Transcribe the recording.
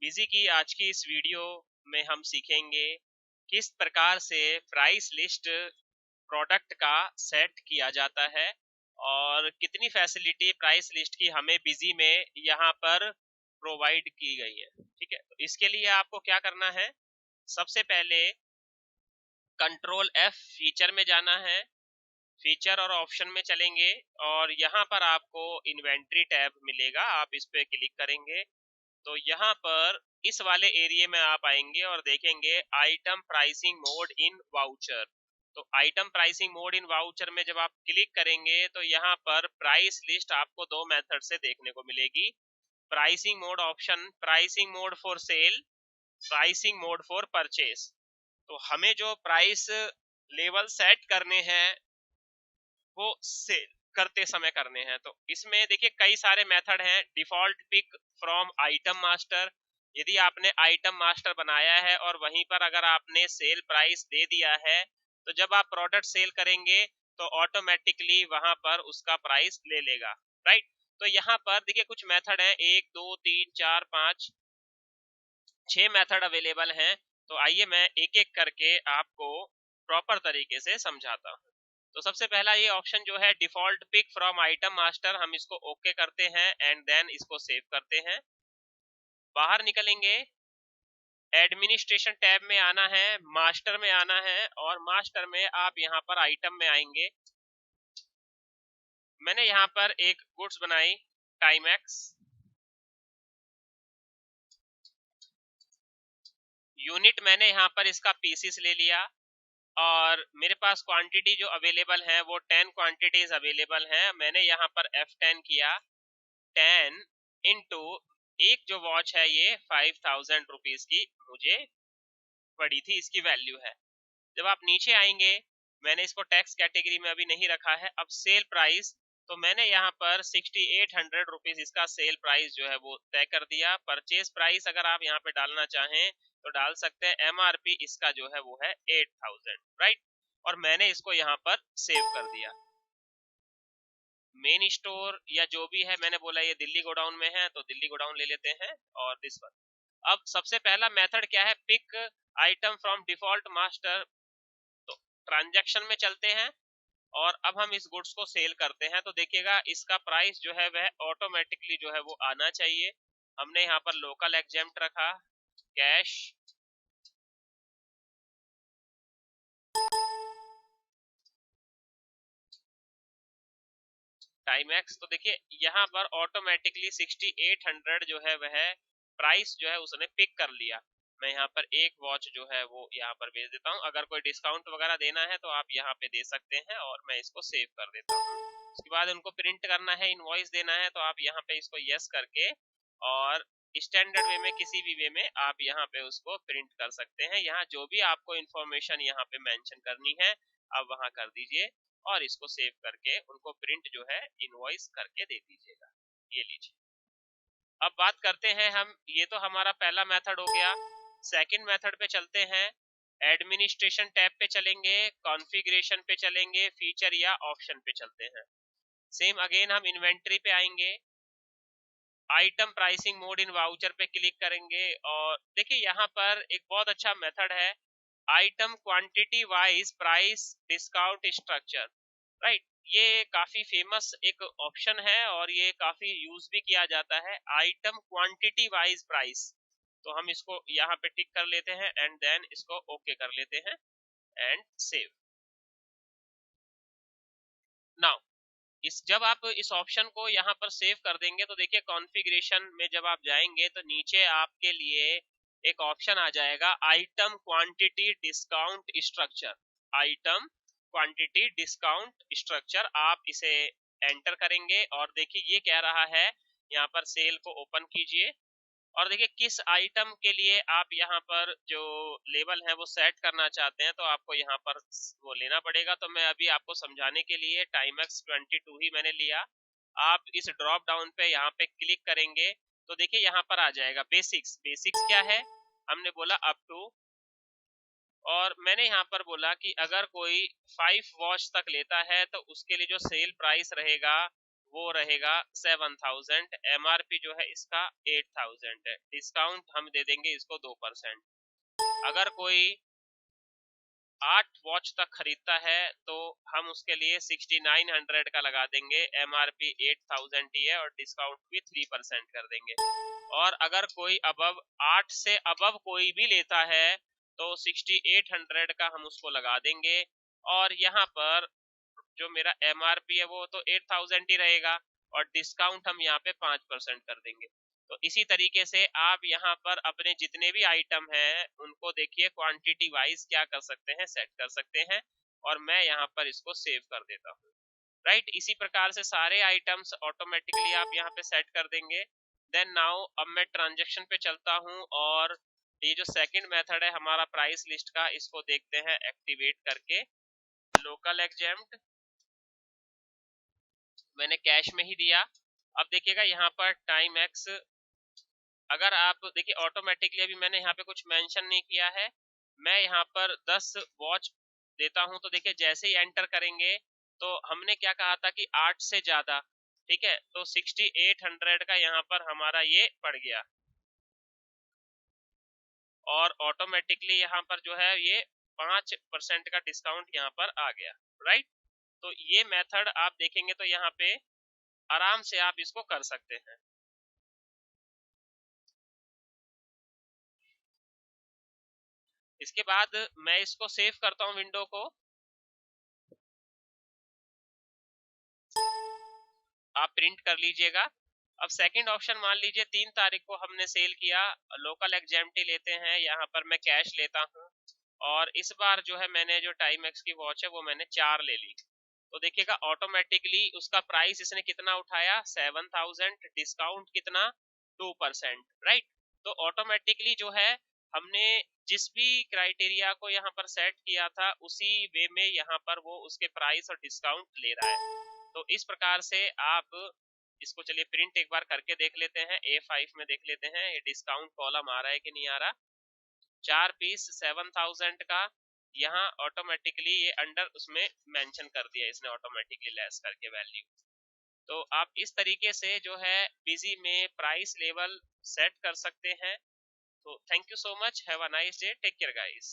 Busy की आज की इस वीडियो में हम सीखेंगे किस प्रकार से प्राइस लिस्ट प्रोडक्ट का सेट किया जाता है और कितनी फैसिलिटी प्राइस लिस्ट की हमें बिजी में यहाँ पर प्रोवाइड की गई है। ठीक है, तो इसके लिए आपको क्या करना है, सबसे पहले कंट्रोल F फीचर में जाना है, फीचर और ऑप्शन में चलेंगे और यहाँ पर आपको इन्वेंट्री टैब मिलेगा, आप इस पे क्लिक करेंगे तो यहाँ पर इस वाले एरिया में आप आएंगे और देखेंगे item pricing mode in voucher. तो item pricing mode in voucher में जब आप क्लिक करेंगे तो यहाँ पर प्राइस लिस्ट आपको दो मेथड से देखने को मिलेगी, pricing mode option, pricing mode for sale, pricing mode for purchase. तो हमें जो प्राइस लेवल सेट करने हैं वो सेल करते समय करने हैं। तो इसमें देखिए कई सारे मेथड हैं। Default pick from item master, यदि आपने आइटम मास्टर बनाया है और वहीं पर अगर आपने सेल प्राइस दे दिया है तो जब आप प्रोडक्ट सेल करेंगे तो ऑटोमेटिकली वहां पर उसका प्राइस ले लेगा, राइट। तो यहाँ पर देखिए कुछ मेथड है, 1 2 3 4 5 6 मेथड अवेलेबल हैं। तो आइए मैं एक एक करके आपको प्रॉपर तरीके से समझाता हूँ। तो सबसे पहला ये ऑप्शन जो है default pick from item master, हम इसको ओके करते हैं एंड देन इसको सेव करते हैं। बाहर निकलेंगे, एडमिनिस्ट्रेशन टैब में आना है, मास्टर में आना है और मास्टर में आप यहाँ पर आइटम में आएंगे। मैंने यहाँ पर एक गुड्स बनाई टाइमैक्स, यूनिट मैंने यहाँ पर इसका पीसीस ले लिया और मेरे पास क्वांटिटी जो अवेलेबल है वो 10 क्वांटिटीज अवेलेबल हैं। मैंने यहाँ पर F10 किया, 10 इंटू एक जो वॉच है ये 5000 रुपीज की मुझे पड़ी थी, इसकी वैल्यू है। जब आप नीचे आएंगे, मैंने इसको टैक्स कैटेगरी में अभी नहीं रखा है। अब सेल प्राइस, तो मैंने यहाँ पर 6800 रुपीज इसका सेल प्राइस जो है वो तय कर दिया। परचेज प्राइस अगर आप यहाँ पे डालना चाहें तो डाल सकते हैं, MRP इसका जो है वो है 8000, राइट। और मैंने इसको यहाँ पर सेव कर दिया। मेन स्टोर या जो भी है, मैंने बोला ये दिल्ली गोडाउन में है तो दिल्ली गोडाउन ले लेते हैं और दिस वन। अब सबसे पहला मेथड क्या है, pick item from default master. तो ट्रांजैक्शन में चलते हैं और अब हम इस गुड्स को सेल करते हैं। तो देखिएगा इसका प्राइस जो है वह ऑटोमेटिकली जो है वो आना चाहिए। हमने यहाँ पर लोकल एग्जेम्प्ट रखा, कैश, टाइमैक्स। तो देखिए यहाँ पर ऑटोमेटिकली 6800 जो है वह प्राइस जो है उसने पिक कर लिया। मैं यहाँ पर एक वॉच जो है वो यहाँ पर भेज देता हूँ। अगर कोई डिस्काउंट वगैरह देना है तो आप यहाँ पे दे सकते हैं और मैं इसको सेव कर देता हूँ। उसके बाद उनको प्रिंट करना है, इनवॉइस देना है, तो आप यहाँ पे इसको यस करके और स्टैंडर्ड वे में किसी भी वे में आप यहाँ पे उसको प्रिंट कर सकते हैं। यहाँ जो भी आपको इन्फॉर्मेशन यहाँ पे मेंशन करनी है आप वहाँ कर दीजिए और इसको सेव करके उनको प्रिंट जो है इनवॉइस करके दे दीजिएगा। ये लीजिए। अब बात करते हैं हम, ये तो हमारा पहला मेथड हो गया। सेकंड मेथड पे चलते हैं, एडमिनिस्ट्रेशन टैब पे चलेंगे, कॉन्फ़िगरेशन पे चलेंगे, फीचर या ऑप्शन पे चलते हैं। सेम अगेन हम इन्वेंट्री पे आएंगे, item pricing mode in voucher पे क्लिक करेंगे और देखिए यहाँ पर एक बहुत अच्छा मेथड है, item quantity wise price discount structure, right. ये काफी फेमस एक ऑप्शन है और ये काफी यूज भी किया जाता है, आइटम क्वांटिटी वाइज प्राइस। तो हम इसको यहाँ पे टिक कर लेते हैं एंड देन इसको ओके कर लेते हैं एंड सेव। नाउ जब आप इस ऑप्शन को यहाँ पर सेव कर देंगे तो देखिए कॉन्फ़िगरेशन में जब आप जाएंगे तो नीचे आपके लिए एक ऑप्शन आ जाएगा, item quantity discount structure. Item quantity discount structure, आप इसे एंटर करेंगे और देखिए ये कह रहा है यहाँ पर सेल को ओपन कीजिए और देखिए किस आइटम के लिए आप यहाँ पर जो लेवल है वो सेट करना चाहते हैं तो आपको यहाँ पर वो लेना पड़ेगा। तो मैं अभी आपको समझाने के लिए टाइमैक्स 22 ही मैंने लिया। आप इस ड्रॉप डाउन पे यहाँ पे क्लिक करेंगे तो देखिए यहाँ पर आ जाएगा बेसिक्स। बेसिक्स क्या है, हमने बोला अप टू, और मैंने यहाँ पर बोला कि अगर कोई 5 वॉच तक लेता है तो उसके लिए जो सेल प्राइस रहेगा वो रहेगा 7000, MRP जो है इसका 8000 है, डिस्काउंट हम दे देंगे इसको 2%। अगर कोई 8 वॉच तक खरीदता है तो हम उसके लिए 6900 का लगा देंगे, MRP 8000 ही है और डिस्काउंट भी 3% कर देंगे। और अगर कोई अबव 8 से अबव कोई भी लेता है तो 6800 का हम उसको लगा देंगे, और यहाँ पर जो मेरा MRP है वो तो 8000 ही रहेगा और डिस्काउंट हम यहाँ पे 5% कर देंगे। तो इसी तरीके से आप यहाँ पर अपने जितने भी आइटम हैं उनको देखिए क्वांटिटी वाइज क्या कर सकते हैं, सेट कर सकते हैं, और मैं यहाँ पर इसको सेव कर देता हूँ। राइट, इसी प्रकार से सारे आइटम्स ऑटोमेटिकली आप यहाँ पे सेट कर देंगे। देन नाउ अब मैं ट्रांजेक्शन पे चलता हूँ और ये जो सेकंड मेथड है हमारा प्राइस लिस्ट का, इसको देखते हैं एक्टिवेट करके। लोकल एग्जेम्प्ट मैंने कैश में ही दिया। अब देखिएगा यहाँ पर टाइम एक्स, अगर आप देखिए ऑटोमेटिकली अभी मैंने यहाँ पे कुछ मेंशन नहीं किया है, मैं यहाँ पर 10 वॉच देता हूँ। तो देखिए जैसे ही एंटर करेंगे तो हमने क्या कहा था कि 8 से ज्यादा, ठीक है, तो 6800 का यहाँ पर हमारा ये पड़ गया और ऑटोमेटिकली यहाँ पर जो है ये 5% का डिस्काउंट यहाँ पर आ गया। राइट, तो ये मेथड आप देखेंगे तो यहाँ पे आराम से आप इसको कर सकते हैं। इसके बाद मैं इसको सेव करता हूँ विंडो को, आप प्रिंट कर लीजिएगा। अब सेकंड ऑप्शन मान लीजिए 3 तारीख को हमने सेल किया, लोकल एग्जेम्प्टी लेते हैं, यहाँ पर मैं कैश लेता हूँ और इस बार जो है मैंने जो टाइम एक्स की वॉच है वो मैंने 4 ले ली। तो देखिएगा ऑटोमेटिकली उसका प्राइस इसने कितना उठाया, 7000, डिस्काउंट कितना, 2%। राइट, तो ऑटोमेटिकली जो है हमने जिस भी क्राइटेरिया को यहाँ पर सेट किया था उसी वे में यहाँ पर वो उसके प्राइस और डिस्काउंट ले रहा है। तो इस प्रकार से आप इसको, चलिए प्रिंट एक बार करके देख लेते हैं, A5 में देख लेते हैं ये डिस्काउंट कॉलम आ रहा है कि नहीं आ रहा। 4 पीस 7000 का यहाँ ऑटोमेटिकली ये अंडर उसमें मेंशन कर दिया इसने, ऑटोमेटिकली लेस करके वैल्यू। तो आप इस तरीके से जो है बिजी में प्राइस लेवल सेट कर सकते हैं। तो thank you so much, have a nice day, take care guys.